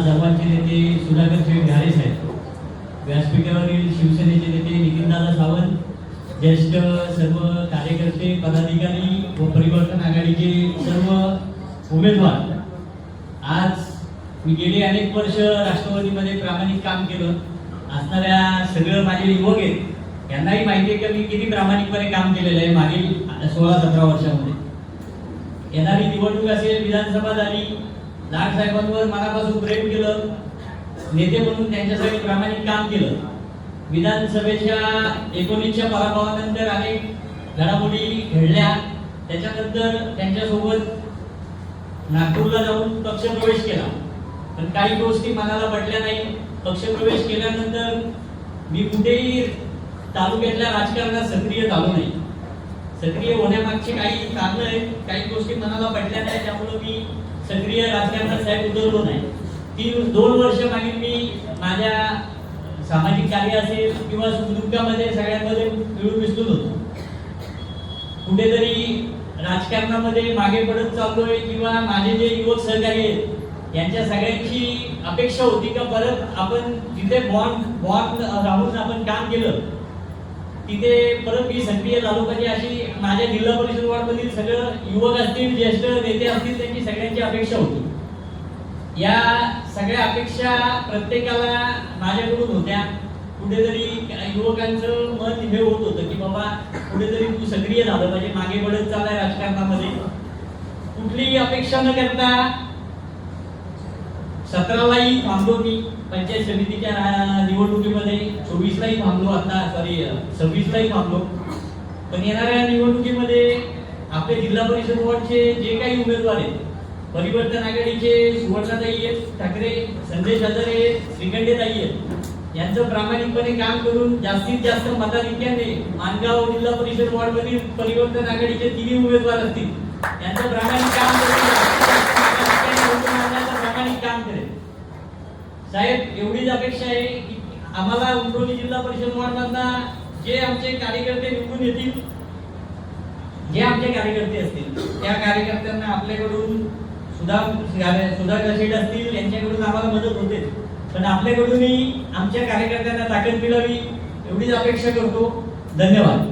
सर्वांचे नेते सुधाकर शेठ घारे साहेब, व्यासपीठावरील शिवसेनेचे नेते नितीनदादा सावंत, ज्येष्ठ सर्व कार्यकर्ते, पदाधिकारी व परिवर्तन आघाडीचे सर्व उमेदवार, आज मी गेली अनेक वर्ष राष्ट्रवादीमध्ये प्रामाणिक काम केलं असणाऱ्या सगळं माझे युवक आहेत यांनाही माहिती आहे की मी किती प्रामाणिकपणे काम केलेलं आहे मागील 16-17 वर्षामध्ये. येणारी निवडणूक असेल, विधानसभा झाली, लाड साहेबांवर मनापासून प्रेम केलं, नेते म्हणून त्यांच्यासाठी प्रामाणिक काम केलं. विधानसभेच्या 19च्या पराभवानंतर अनेक घडामोडी घडल्या, त्याच्यानंतर त्यांच्यासोबत नागपूरला जाऊन पक्षप्रवेश केला, पण काही गोष्टी मनाला पडल्या नाही. पक्षप्रवेश केल्यानंतर मी कुठेही तालुक्यातल्या राजकारणात सक्रिय झालो नाही. सक्रिय होण्यामागची काही कारणं आहेत, काही गोष्टी मनाला पडल्या नाही, त्यामुळे मी सक्रिय राजकारणात साहेब उतरलो नाही. 2 वर्ष मागील मी माझ्या सामाजिक कार्य असेल किंवा सुखदुःखामध्ये सगळ्यांमध्ये मिळून मिसळून होतो. कुठेतरी राजकारणामध्ये मागे पडत चाललोय किंवा माझे जे युवक सहकारी आहेत यांच्या सगळ्यांची अपेक्षा होती का परत आपण जिथे बॉन्ड राहून आपण काम केलं तिथे परत मी सक्रिय झालो पाहिजे, अशी माझ्या जिल्हा परिषद वॉर्डमधील सगळं युवक असतील, ज्येष्ठ नेते असतील, त्यांची सगळ्यांची अपेक्षा होती. या सगळ्या अपेक्षा प्रत्येकाला माझ्याकडून होत्या. कुठेतरी युवकांचं मन हे होत होतं की बाबा कुठेतरी तू सक्रिय झालं पाहिजे, मागे पडत चाललाय राजकारणामध्ये. कुठलीही अपेक्षा न करता 17लाही थांबलो मी पंचायत समितीच्या निवडणुकीमध्ये, 24लाही थांबलो, आता 26लाही थांबलो. पण येणाऱ्या निवडणुकीमध्ये आपले जिल्हा परिषद वॉर्डचे जे काही उमेदवार आहेत, परिवर्तन आघाडीचे सुवर्णाताई आहेत ठाकरे, संदेश हजारे आहेत, श्रीखंडेताई आहेत, यांचं प्रामाणिकपणे काम करून जास्तीत जास्त मताधिक्याने माणगाव जिल्हा परिषद वॉर्डमधील परिवर्तन आघाडीचे 3 उमेदवार असतील, यांचं प्रामाणिक काम प्रामाणिक काम करेल. साहेब, एवढीच अपेक्षा आहे की आम्हाला उमरोली जिल्हा परिषद वॉर्डमधला जे आमचे कार्यकर्ते निवडून येतील, जे आमचे कार्यकर्ते असतील, त्या कार्यकर्त्यांना आपल्याकडून सुधाकर शेठ असतील यांच्याकडून आम्हाला मदत होते, पण आपल्याकडूनही आमच्या कार्यकर्त्यांना ताकद मिळावी एवढीच अपेक्षा करतो. धन्यवाद.